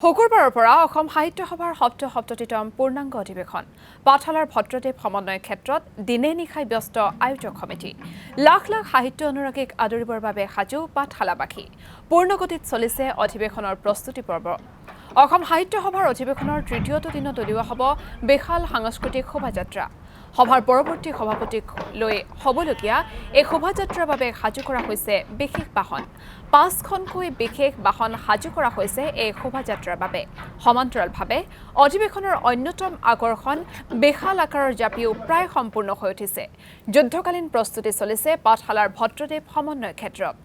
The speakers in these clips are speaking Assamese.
শুকুৰবাৰৰ পৰা অসম সাহিত্য সভাৰ সপ্ততিতম পূৰ্ণাংগ অধিৱেশন পাঠশালাৰ ভট্টদেৱ সমন্বয় ক্ষেত্ৰত দিনে নিশাই ব্যস্ত আয়োজক সমিতি লাখ লাখ সাহিত্য অনুৰাগীক আদৰিবৰ বাবে সাজু পাঠশালাবাসী পূৰ্ণগতিত চলিছে অধিৱেশনৰ প্ৰস্তুতি পৰ্ব অসম সাহিত্য সভাৰ অধিৱেশনৰ তৃতীয়টো দিনত উলিওৱা হ'ব বিশাল সাংস্কৃতিক শোভাযাত্ৰা সভাৰ পৰৱৰ্তী সভাপতিক লৈ হ'বলগীয়া এই শোভাযাত্ৰাৰ বাবে সাজু কৰা হৈছে বিশেষ বাহন ৫খনকৈ বিশেষ বাহন সাজু কৰা হৈছে এই শোভাযাত্ৰাৰ বাবে সমান্তৰালভাৱে অধিৱেশনৰ অন্যতম আকৰ্ষণ বিশাল আকাৰৰ জাপিও প্ৰায় সম্পূৰ্ণ হৈ উঠিছে যুদ্ধকালীন প্ৰস্তুতি চলিছে পাঠশালাৰ ভট্টদেৱ সমন্বয় ক্ষেত্ৰত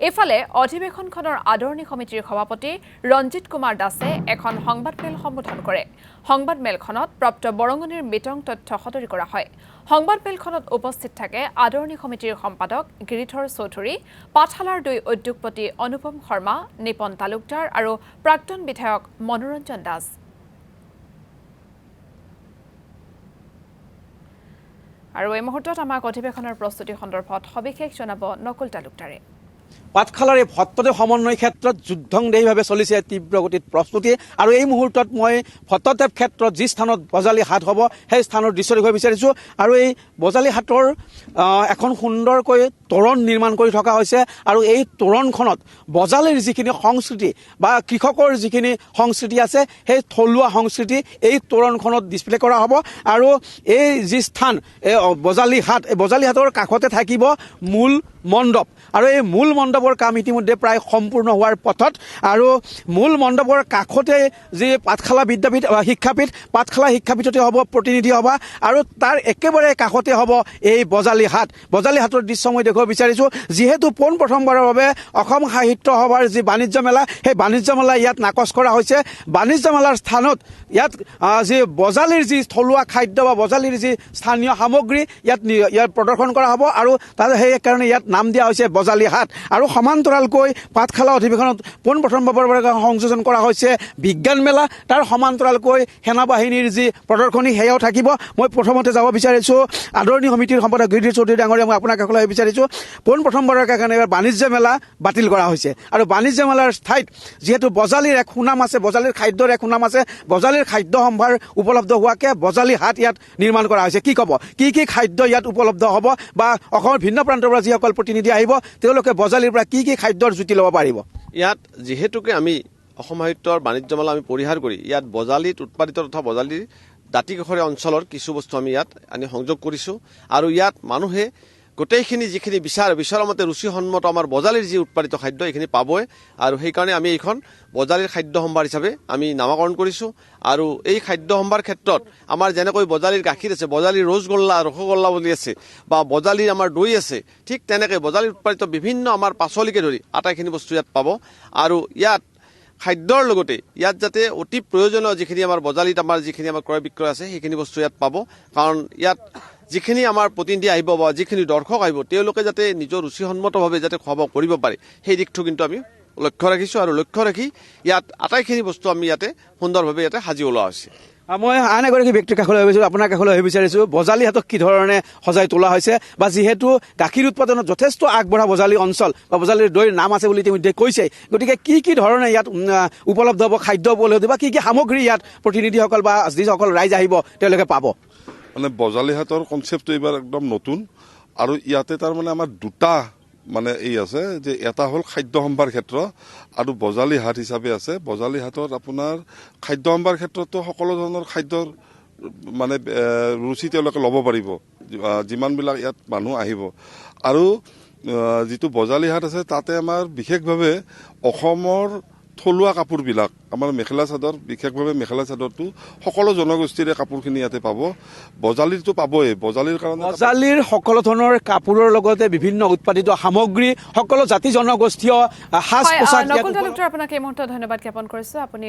এফালে অধিৱেশনখনৰ আদৰণি সমিতিৰ সভাপতি ৰঞ্জিত কুমাৰ দাসে এখন সংবাদমেল সম্বোধন কৰে সংবাদমেলখনত প্ৰাপ্ত বৰঙনিৰ মিটং তথ্য সদৰি কৰা হয় সংবাদমেলখনত উপস্থিত থাকে আদৰণি সমিতিৰ সম্পাদক গিৰিধৰ চৌধুৰী পাঠশালাৰ দুই উদ্যোগপতি অনুপম শৰ্মা নিপন তালুকদাৰ আৰু প্ৰাক্তন বিধায়ক মনোৰঞ্জন দাস আৰু এই মুহূৰ্তত আমাক অধিৱেশনৰ প্ৰস্তুতি সন্দৰ্ভত সবিশেষ জনাব নকুল তালুকদাৰে পাঠশালাৰ এই ভট্টদেৱ সমন্বয় ক্ষেত্ৰত যুদ্ধংদেহীভাৱে চলিছে তীব্ৰ গতিত প্ৰস্তুতি আৰু এই মুহূৰ্তত মই ভট্টদেৱ ক্ষেত্ৰত যি স্থানত বজালী হাট হ'ব সেই স্থানৰ দৃশ্য দেখুৱাব বিচাৰিছোঁ আৰু এই বজালী হাটৰ এখন সুন্দৰকৈ তোৰণ নিৰ্মাণ কৰি থকা হৈছে আৰু এই তোৰণখনত বজালীৰ যিখিনি সংস্কৃতি বা কৃষকৰ যিখিনি সংস্কৃতি আছে সেই থলুৱা সংস্কৃতি এই তোৰণখনত ডিছপ্লে কৰা হ'ব আৰু এই যি স্থান এই বজালী হাট এই বজালী হাটৰ কাষতে থাকিব মূল মণ্ডপ আৰু এই মূল মণ্ডপৰ কাম ইতিমধ্যে প্ৰায় সম্পূৰ্ণ হোৱাৰ পথত আৰু মূল মণ্ডপৰ কাষতে যি পাঠশালা বিদ্যাপীঠ শিক্ষাপীঠ পাঠশালা শিক্ষাপীঠতে হ'ব প্ৰতিনিধি সভা আৰু তাৰ একেবাৰে কাষতে হ'ব এই বজালী হাটৰ দৃশ্য মই দেখুৱাব বিচাৰিছোঁ যিহেতু পোনপ্ৰথমবাৰৰ বাবে অসম সাহিত্য সভাৰ যি বাণিজ্য মেলা সেই বাণিজ্য মেলা ইয়াত নাকচ কৰা হৈছে বাণিজ্য মেলাৰ স্থানত ইয়াত যি বজালীৰ যি থলুৱা খাদ্য বা বজালীৰ যি স্থানীয় সামগ্ৰী ইয়াত প্ৰদৰ্শন কৰা হ'ব আৰু তাৰ সেইকাৰণে ইয়াত নাম দিয়া হৈছে বজালী হাট আৰু সমান্তৰালকৈ পাঠশালা অধিৱেশনত পোনপ্ৰথমবাৰৰ বাবে সংযোজন কৰা হৈছে বিজ্ঞান মেলা তাৰ সমান্তৰালকৈ সেনাবাহিনীৰ যি প্ৰদৰ্শনী সেয়াও থাকিব মই প্ৰথমতে যাব বিচাৰিছোঁ আদৰণি সমিতিৰ সম্পাদক গিৰিধৰ চৌধুৰী ডাঙৰীয়া মই আপোনাক কাষলৈ বিচাৰিছোঁ পোনপ্ৰথমবাৰৰ কাৰণে বাণিজ্য মেলা বাতিল কৰা হৈছে আৰু বাণিজ্য মেলাৰ ঠাইত যিহেতু বজালীৰ এক সুনাম আছে বজালীৰ খাদ্যৰ এক সুনাম আছে বজালীৰ খাদ্য সম্ভাৰ উপলব্ধ হোৱাকৈ বজালী হাট ইয়াত নিৰ্মাণ কৰা হৈছে কি ক'ব কি খাদ্য ইয়াত উপলব্ধ হ'ব বা অসমৰ ভিন্ন প্ৰান্তৰ পৰা যিসকল প্ৰতিনিধি আহিব তেওঁলোকে বজালীৰ পৰা কি খাদ্যৰ জুতি ল'ব পাৰিব ইয়াত যিহেতুকে আমি অসম সাহিত্যৰ বাণিজ্য মেলা আমি পৰিহাৰ কৰি ইয়াত বজালীত উৎপাদিত তথা বজালীৰ দাঁতিকাষৰীয়া অঞ্চলৰ কিছু বস্তু আমি ইয়াত আনি সংযোগ কৰিছোঁ আৰু ইয়াত মানুহে গোটেইখিনি যিখিনি বিচৰা মতে ৰুচিসন্মত আমাৰ বজালীৰ যি উৎপাদিত খাদ্য এইখিনি পাবই আৰু সেইকাৰণে আমি এইখন বজালীৰ খাদ্য সম্ভাৰ হিচাপে আমি নামাকৰণ কৰিছোঁ আৰু এই খাদ্য সম্ভাৰ ক্ষেত্ৰত আমাৰ যেনেকৈ বজালীৰ গাখীৰ আছে বজালীৰ ৰসগোল্লা বুলি আছে বা বজালীৰ আমাৰ দৈ আছে ঠিক তেনেকৈ বজালীৰ উৎপাদিত বিভিন্ন আমাৰ পাচলিকে ধৰি আটাইখিনি বস্তু ইয়াত পাব আৰু ইয়াত খাদ্যৰ লগতে ইয়াত যাতে অতি প্ৰয়োজনীয় যিখিনি আমাৰ বজালীত আমাৰ যিখিনি আমাৰ ক্ৰয় বিক্ৰয় আছে সেইখিনি বস্তু ইয়াত পাব কাৰণ ইয়াত যিখিনি আমাৰ প্ৰতিনিধি আহিব বা যিখিনি দৰ্শক আহিব তেওঁলোকে যাতে নিজৰ ৰুচিসন্মতভাৱে যাতে খোৱা বোৱা কৰিব পাৰে সেই দিশটো কিন্তু আমি লক্ষ্য ৰাখিছোঁ আৰু লক্ষ্য ৰাখি ইয়াত আটাইখিনি বস্তু আমি ইয়াতে সুন্দৰভাৱে ইয়াতে সাজি ওলোৱা হৈছে মই আন এগৰাকী ব্যক্তিৰ কাষলৈ আহিছোঁ আপোনাৰ কাষলৈ আহিব বিচাৰিছোঁ বজালী হাটক কি ধৰণে সজাই তোলা হৈছে বা যিহেতু গাখীৰ উৎপাদনত যথেষ্ট আগবঢ়া বজালী অঞ্চল বা বজালীৰ দৈৰ নাম আছে বুলি ইতিমধ্যে কৈছে গতিকে কি ধৰণে ইয়াত উপলব্ধ হ'ব খাদ্য উপলব্ধ বা কি সামগ্ৰী ইয়াত প্ৰতিনিধিসকল বা যিসকল ৰাইজ আহিব তেওঁলোকে পাব মানে বজালী হাটৰ কনচেপ্টটো এইবাৰ একদম নতুন আৰু ইয়াতে তাৰমানে আমাৰ দুটা মানে এই আছে যে এটা হ'ল খাদ্য সম্ভাৰ ক্ষেত্ৰ আৰু বজালী হাট হিচাপে আছে বজালী হাটত আপোনাৰ খাদ্য সম্ভাৰ ক্ষেত্ৰতো সকলো ধৰণৰ খাদ্যৰ মানে ৰুচি তেওঁলোকে ল'ব পাৰিব যিমানবিলাক ইয়াত মানুহ আহিব আৰু যিটো বজালী হাট আছে তাতে আমাৰ বিশেষভাৱে অসমৰ থলুৱা কাপোৰবিলাক আমাৰ মেখেলা চাদৰ বিশেষভাৱে মেখেলা চাদৰটো সকলো জনগোষ্ঠীৰে কাপোৰখিনি ইয়াতে পাব বজালীৰটো পাবই বজালীৰ কাৰণে বজালীৰ সকলো ধৰণৰ কাপোৰৰ লগতে বিভিন্ন উৎপাদিত সামগ্ৰী সকলো জাতি জনগোষ্ঠীয় সাজ পোছাক নকুল তালুকদাৰ আপোনাক এই মুহূৰ্তত ধন্যবাদ জ্ঞাপন কৰিছোঁ আপুনি